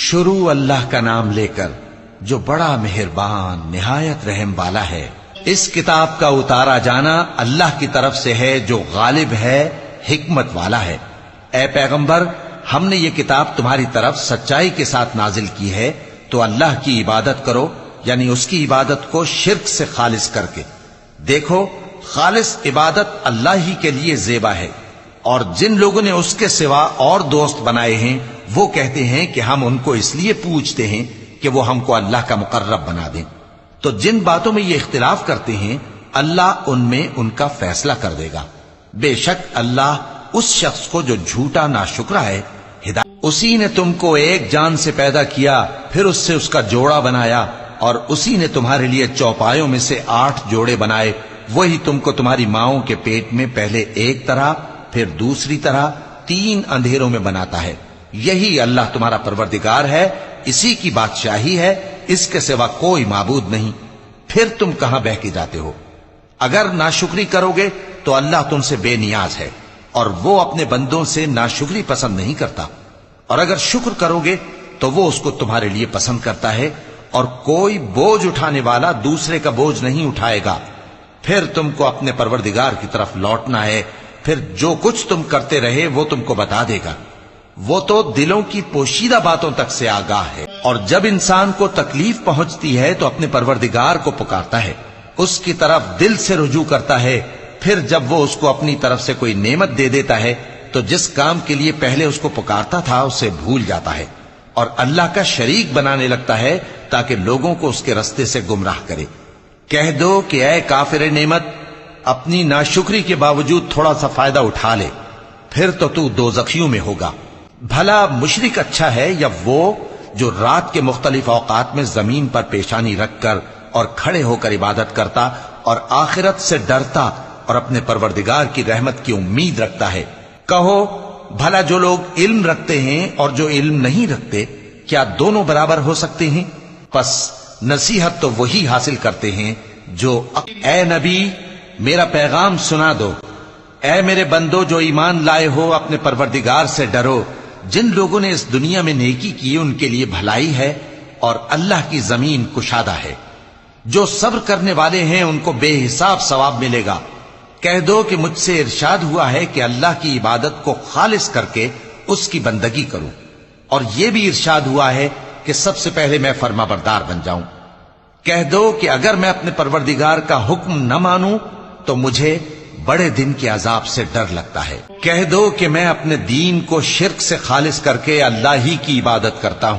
شروع اللہ کا نام لے کر جو بڑا مہربان نہایت رحم والا ہے۔ اس کتاب کا اتارا جانا اللہ کی طرف سے ہے جو غالب ہے، حکمت والا ہے۔ اے پیغمبر، ہم نے یہ کتاب تمہاری طرف سچائی کے ساتھ نازل کی ہے، تو اللہ کی عبادت کرو، یعنی اس کی عبادت کو شرک سے خالص کر کے۔ دیکھو، خالص عبادت اللہ ہی کے لیے زیبا ہے، اور جن لوگوں نے اس کے سوا اور دوست بنائے ہیں وہ کہتے ہیں کہ ہم ان کو اس لیے پوچھتے ہیں کہ وہ ہم کو اللہ کا مقرب بنا دیں۔ تو جن باتوں میں یہ اختلاف کرتے ہیں اللہ ان میں ان کا فیصلہ کر دے گا۔ بے شک اللہ اس شخص کو جو جھوٹا ناشکرا ہے ہدایت۔ اسی نے تم کو ایک جان سے پیدا کیا، پھر اس سے اس کا جوڑا بنایا، اور اسی نے تمہارے لیے چوپایوں میں سے 8 جوڑے بنائے۔ وہی تم کو تمہاری ماؤں کے پیٹ میں پہلے ایک طرح، پھر دوسری طرح 3 اندھیروں میں بناتا ہے۔ یہی اللہ تمہارا پروردگار ہے، اسی کی بادشاہی ہے، اس کے سوا کوئی معبود نہیں۔ پھر تم کہاں بہہ کے جاتے ہو؟ اگر ناشکری کرو گے تو اللہ تم سے بے نیاز ہے، اور وہ اپنے بندوں سے ناشکری پسند نہیں کرتا، اور اگر شکر کرو گے تو وہ اس کو تمہارے لیے پسند کرتا ہے، اور کوئی بوجھ اٹھانے والا دوسرے کا بوجھ نہیں اٹھائے گا۔ پھر تم کو اپنے پروردگار کی طرف لوٹنا ہے، پھر جو کچھ تم کرتے رہے وہ تم کو بتا دے گا۔ وہ تو دلوں کی پوشیدہ باتوں تک سے آگاہ ہے، اور جب انسان کو تکلیف پہنچتی ہے تو اپنے پروردگار کو پکارتا ہے، اس کی طرف دل سے رجوع کرتا ہے۔ پھر جب وہ اس کو اپنی طرف سے کوئی نعمت دے دیتا ہے تو جس کام کے لیے پہلے اس کو پکارتا تھا اسے بھول جاتا ہے، اور اللہ کا شریک بنانے لگتا ہے تاکہ لوگوں کو اس کے رستے سے گمراہ کرے۔ کہہ دو کہ اے کافر نعمت، اپنی ناشکری کے باوجود تھوڑا سا فائدہ اٹھا لے، پھر تو دوزخیوں میں ہوگا۔ بھلا مشرک اچھا ہے یا وہ جو رات کے مختلف اوقات میں زمین پر پیشانی رکھ کر اور کھڑے ہو کر عبادت کرتا اور آخرت سے ڈرتا اور اپنے پروردگار کی رحمت کی امید رکھتا ہے۔ کہو، بھلا جو لوگ علم رکھتے ہیں اور جو علم نہیں رکھتے، کیا دونوں برابر ہو سکتے ہیں؟ پس نصیحت تو وہی حاصل کرتے ہیں جو اے نبی، میرا پیغام سنا دو۔ اے میرے بندو جو ایمان لائے ہو، اپنے پروردگار سے ڈرو۔ جن لوگوں نے اس دنیا میں نیکی کی ان کے لیے بھلائی ہے، اور اللہ کی زمین کشادہ ہے۔ جو صبر کرنے والے ہیں ان کو بے حساب ثواب ملے گا۔ کہہ دو کہ مجھ سے ارشاد ہوا ہے کہ اللہ کی عبادت کو خالص کر کے اس کی بندگی کروں، اور یہ بھی ارشاد ہوا ہے کہ سب سے پہلے میں فرما بردار بن جاؤں۔ کہہ دو کہ اگر میں اپنے پروردگار کا حکم نہ مانوں تو مجھے بڑے دن کے عذاب سے ڈر لگتا ہے۔ کہہ دو کہ میں اپنے دین کو شرک سے خالص کر کے اللہ ہی کی عبادت کرتا ہوں۔